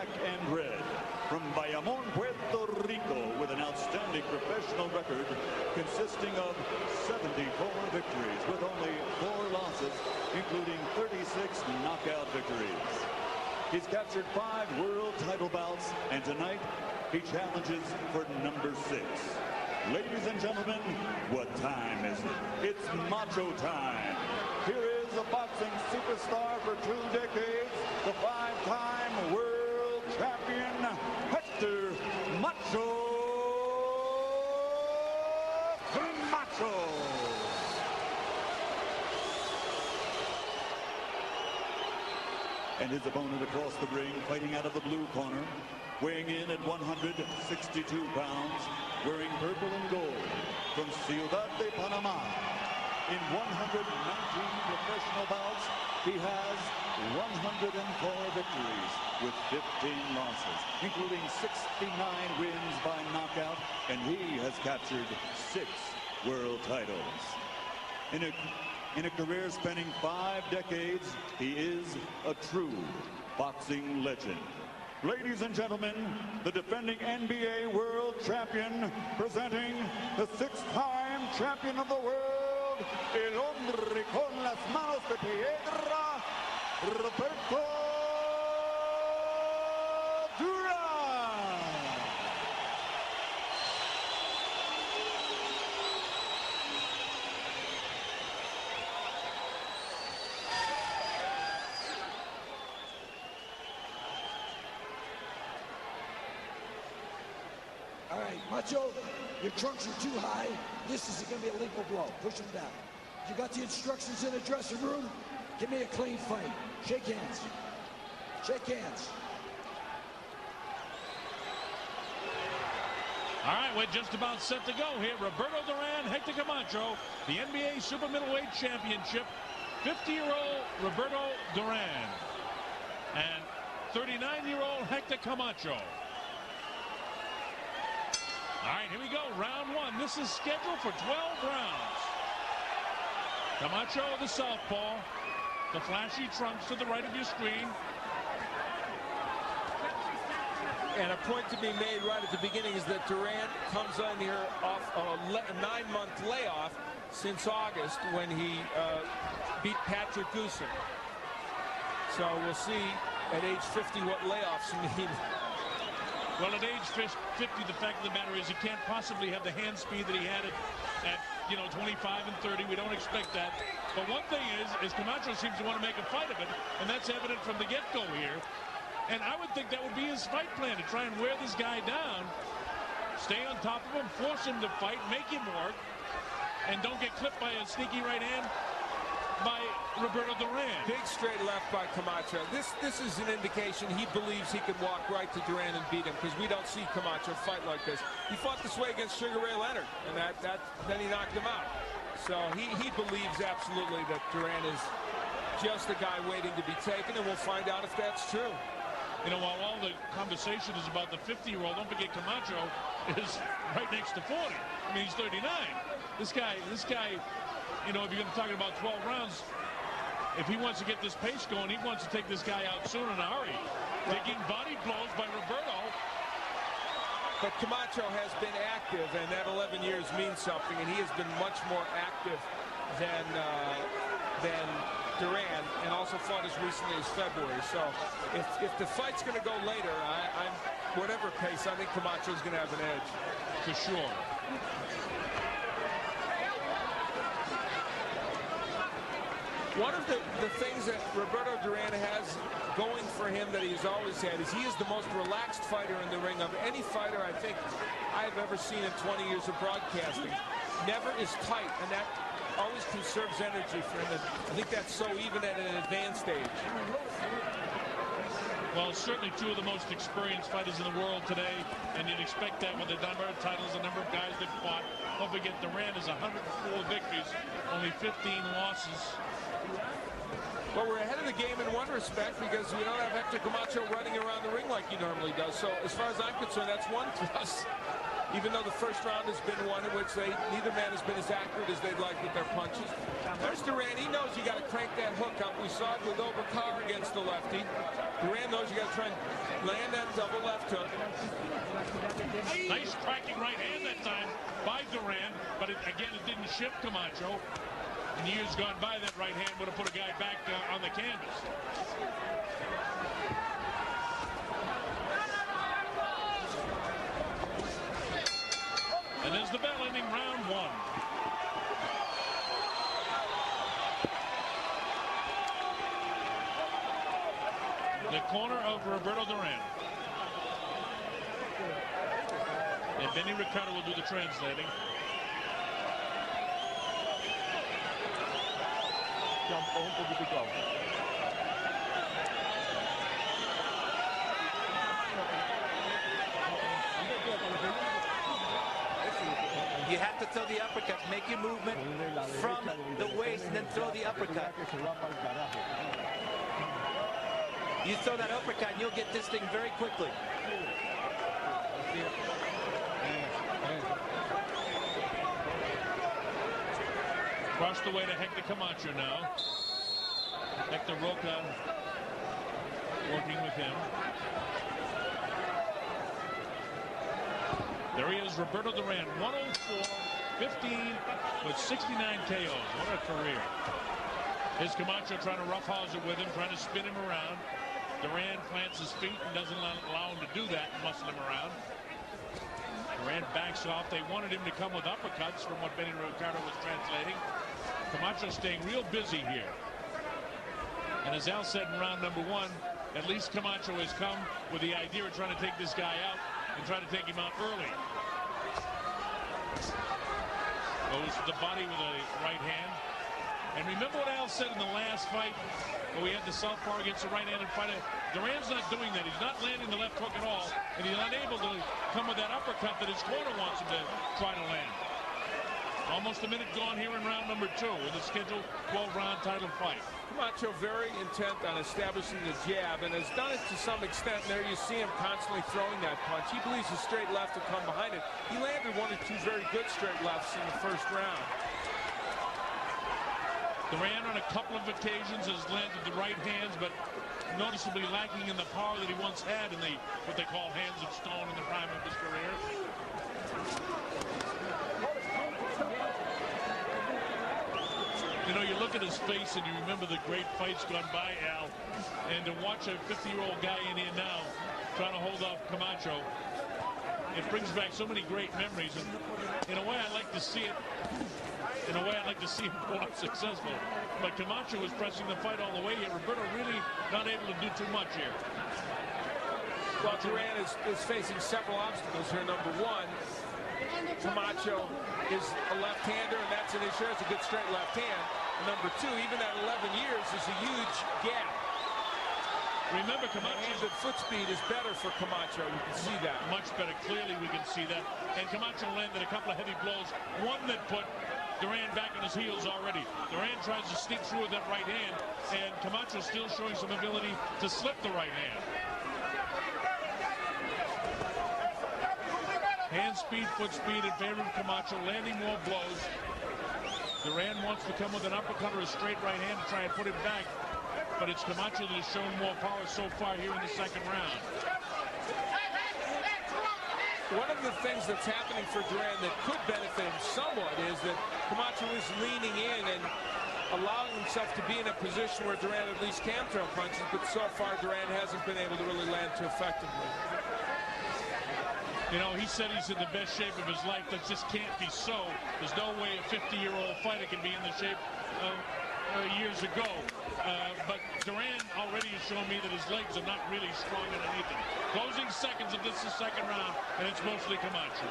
black and red. From Bayamon, Puerto Rico, with an outstanding professional record consisting of 74 victories with only 4 losses, including 36 knockout victories. He's captured 5 world title bouts, and tonight he challenges for number 6. Ladies and gentlemen, what time is it? It's macho time. Here is a boxing superstar for 2 decades, the 5-time world champion, Hector Macho Camacho. And his opponent across the ring, fighting out of the blue corner, weighing in at 162 pounds, wearing purple and gold, from Ciudad de Panama. In 119 professional bouts, he has 104 victories with 15 losses, including 69 wins by knockout, and he has captured 6 world titles. In a career spanning 5 decades, he is a true boxing legend. Ladies and gentlemen, the defending NBA world champion, presenting the 6-time champion of the world, el hombre con las manos de piedra, Roberto Duran. All right, Macho, your trunks are too high. This is going to be a lethal blow. Push him down. You got the instructions in the dressing room? Give me a clean fight. Shake hands. Shake hands. All right, we're just about set to go here. Roberto Duran, Hector Camacho, the NBA Super Middleweight Championship. 50-year-old Roberto Duran and 39-year-old Hector Camacho. All right, here we go, round 1. This is scheduled for 12 rounds. Camacho, the southpaw, the flashy trunks to the right of your screen. And a point to be made right at the beginning is that Duran comes on here off a 9-month layoff since August when he beat Patrick Goosen. So we'll see at age 50 what layoffs mean. Well, at age 50, the fact of the matter is he can't possibly have the hand speed that he had at 25 and 30. We don't expect that. But one thing is Camacho seems to want to make a fight of it, and that's evident from the get-go here. And I would think that would be his fight plan, to try and wear this guy down, stay on top of him, force him to fight, make him work, and don't get clipped by a sneaky right hand by Roberto Duran. Big straight left by Camacho. This is an indication he believes he can walk right to Duran and beat him, because we don't see Camacho fight like this. He fought this way against Sugar Ray Leonard, and then he knocked him out. So he believes absolutely that Duran is just a guy waiting to be taken, and we'll find out if that's true. While all the conversation is about the 50-year-old, don't forget Camacho is right next to 40. I mean, he's 39. This guy, if you're going to talk about 12 rounds, if he wants to get this pace going, he wants to take this guy out soon in a hurry. Taking body blows by Roberto. But Camacho has been active, and that 11 years means something, and he has been much more active than Duran, and also fought as recently as February. So if the fight's going to go later, I'm whatever pace, I think Camacho's going to have an edge. For sure. One of the things that Roberto Duran has going for him that he's always had is he is the most relaxed fighter in the ring of any fighter I think I've ever seen in 20 years of broadcasting. Never is tight, and that always conserves energy for him. I think that's so even at an advanced age. Well, certainly 2 of the most experienced fighters in the world today, and you'd expect that with the number of titles, the number of guys that fought. Don't forget, Duran has 104 victories, only 15 losses. Well, we're ahead of the game in one respect because we don't have Hector Camacho running around the ring like he normally does. So as far as I'm concerned, that's one plus. Even though the first round has been one in which neither man has been as accurate as they'd like with their punches. There's Duran. He knows you got to crank that hook up. We saw it with Overcar against the lefty. Duran knows you got to try and Land that double left hook. Nice cracking right hand that time by Duran, but again, it didn't shift Camacho. In years gone by, that right hand would have put a guy back on the canvas. And there's the bell ending round one. The corner of Roberto Duran. And Benny Ricardo will do the translating. You have to throw the uppercut, make your movement from the waist and then throw the uppercut. You throw that uppercut and you'll get this thing very quickly. Across the way to Hector Camacho now. Hector Roca working with him. There he is, Roberto Duran, 104-15 with 69 KOs. What a career. Here's Camacho trying to roughhouse it with him, trying to spin him around. Duran plants his feet and doesn't allow him to do that, muscle him around. Duran backs off. They wanted him to come with uppercuts from what Benny Ricardo was translating. Camacho staying real busy here. And as Al said in round number one, at least Camacho has come with the idea of trying to take this guy out and try to take him out early. Goes to the body with a right hand. And remember what Al said in the last fight where we had the southpaw against the right-handed fighter? Duran's not doing that. He's not landing the left hook at all. And he's unable to come with that uppercut that his corner wants him to try to land. Almost a minute gone here in round number two in the scheduled 12-round title fight. Camacho very intent on establishing the jab and has done it to some extent. There you see him constantly throwing that punch. He believes a straight left will come behind it. He landed one or two very good straight lefts in the first round. Duran on a couple of occasions has landed the right hands, but noticeably lacking in the power that he once had in the what they call hands of stone in the prime of his career. You know, you look at his face and you remember the great fights gone by, Al, and to watch a 50-year-old guy in here now trying to hold off Camacho, it brings back so many great memories. And in a way, I like to see it. In a way, I'd like to see him go out successful. But Camacho was pressing the fight all the way here. Roberto really not able to do too much here. Well, Duran is facing several obstacles here. Number one, Camacho is a left-hander, and that's an issue. It's a good straight left hand. And number two, even at 11 years, is a huge gap. Remember, Camacho's foot speed is better for Camacho. You can see that. Much better. Clearly, we can see that. And Camacho landed a couple of heavy blows. One that put Duran back on his heels already. Duran tries to sneak through with that right hand, and Camacho still showing some ability to slip the right hand. Hand speed, foot speed in favor of Camacho, landing more blows. Duran wants to come with an uppercut or a straight right hand to try and put him back, but it's Camacho that has shown more power so far here in the second round. One of the things that's happening for Duran that could benefit him somewhat is that Camacho is leaning in and allowing himself to be in a position where Duran at least can throw punches, but so far Duran hasn't been able to really land too effectively. You know, he said he's in the best shape of his life. That just can't be so. There's no way a 50-year-old fighter can be in the shape of years ago. But Duran already has shown me that his legs are not really strong underneath him. Closing seconds of this is second round, and it's mostly Camacho.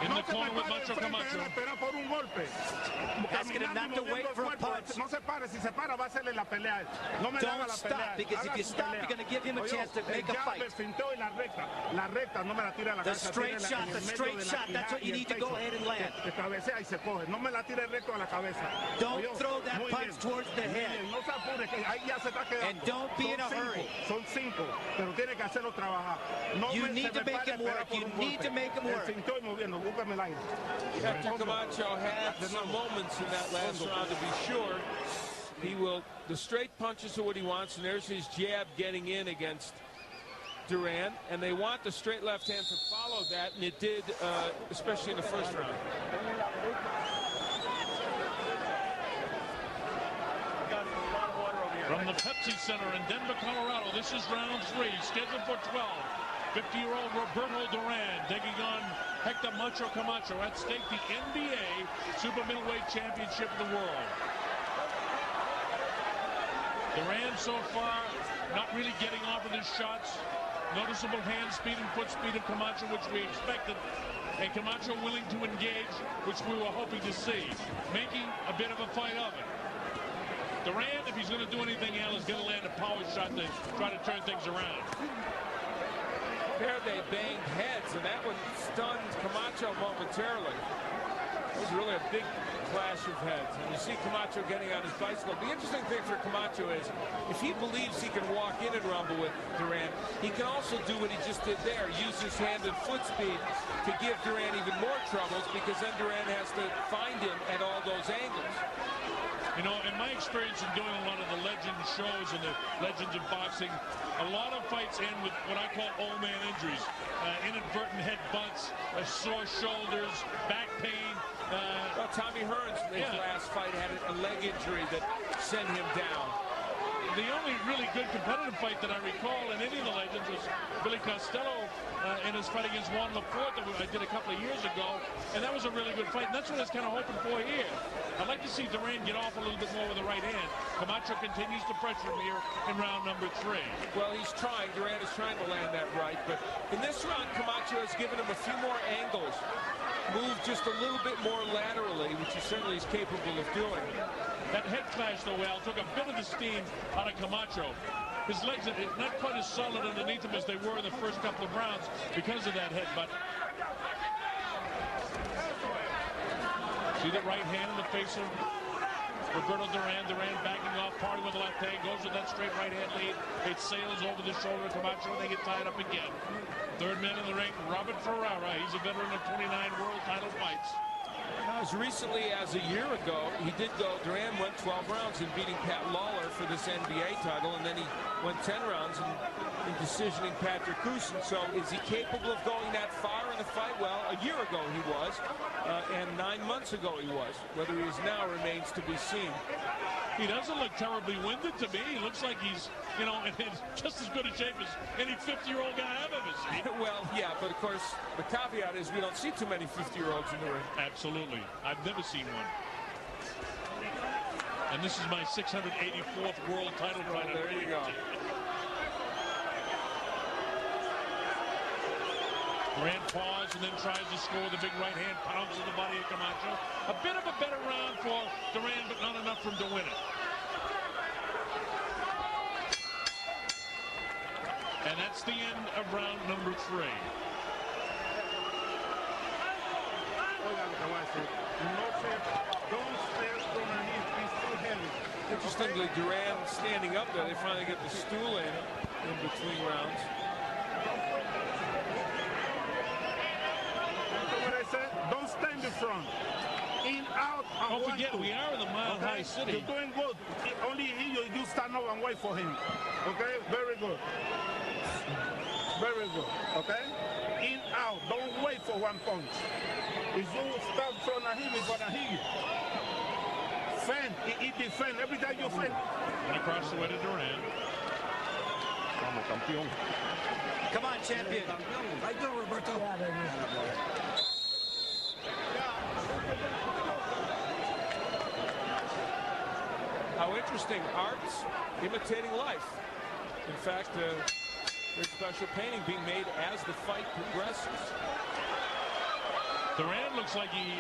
In the corner with Macho Camacho. Asking him not to wait for a punch. Don't stop, because if you stop, you're going to give him a chance to make a fight. The straight shot, that's what you need to go ahead and land. Don't throw that punch towards the head. And don't be in a hurry. You need to make him work. You need to make him work. Hector Camacho had some moments in that last round, to be sure. The straight punches are what he wants, and there's his jab getting in against Duran, and they want the straight left hand to follow that, and it did, especially in the first round. From the Pepsi Center in Denver, Colorado, this is round 3, scheduled for 12. 50-year-old Roberto Duran taking on Hector Macho Camacho. At stake, the NBA Super Middleweight Championship of the world. Duran so far not really getting off of his shots. Noticeable hand speed and foot speed of Camacho, which we expected. And Camacho willing to engage, which we were hoping to see. Making a bit of a fight of it. Duran, if he's going to do anything else, is going to land a power shot to try to turn things around. There they banged heads, and that one stunned Camacho momentarily. It was really a big clash of heads. And you see Camacho getting on his bicycle. The interesting thing for Camacho is, if he believes he can walk in and rumble with Duran, he can also do what he just did there, use his hand and foot speed to give Duran even more troubles, because then Duran has to find him at all those angles. You know, in my experience in doing a lot of the legend shows and the legends of boxing, a lot of fights end with what I call old man injuries. Inadvertent head butts, sore shoulders, back pain. Well, Tommy Hearns, his last fight, had a leg injury that sent him down. The only really good competitive fight that I recall in any of the legends was Billy Costello in his fight against Juan Laporte that I did a couple of years ago, and that was a really good fight, and that's what I was kind of hoping for here. I'd like to see Duran get off a little bit more with the right hand. Camacho continues to pressure him here in round number 3. Well, he's trying. Duran is trying to land that right, but in this round, Camacho has given him a few more angles. Moved just a little bit more laterally, which he certainly is capable of doing. That head clash, though, Al, took a bit of the steam out of Camacho. His legs are not quite as solid underneath him as they were in the first couple of rounds because of that headbutt. See that right hand in the face of Roberto Duran. Duran backing off, parting with the left hand, goes with that straight right hand lead. It sails over the shoulder of Camacho, and they get tied up again. Third man in the ring, Robert Ferrara. He's a veteran of 29 world title fights. Now, as recently as a year ago, Duran went 12 rounds in beating Pat Lawler for this NBA title, and then he went 10 rounds in decisioning Patrick Cousin. So is he capable of going that far in the fight? Well, a year ago he was, and 9 months ago he was. Whether he is now remains to be seen. He doesn't look terribly winded to me. He looks like he's, you know, in just as good a shape as any 50-year-old guy I've ever seen. Well, yeah, but of course, the caveat is we don't see too many 50-year-olds in the ring. Absolutely. I've never seen one. And this is my 684th world title fight. There you go. Duran paused and then tries to score with a big right hand, pounds in the body of Camacho. A bit of a better round for Duran, but not enough for him to win it. And that's the end of round number 3. Interestingly, Duran standing up there. They finally get the stool in between rounds. Don't stand in front. In, out, and Don't forget, we are in the Mile High City. You're doing good. Only here you stand up and wait for him. Okay? Very good. Very good. Okay? In, out. Don't wait for one punch. If you stand in front of him, he's going to hit you. Fend. He defend. Every time you fend. And across the way to Duran. Come on, champion. How you doing, Roberto? How interesting. Arts imitating life. In fact, there's special painting being made as the fight progresses. Duran looks like he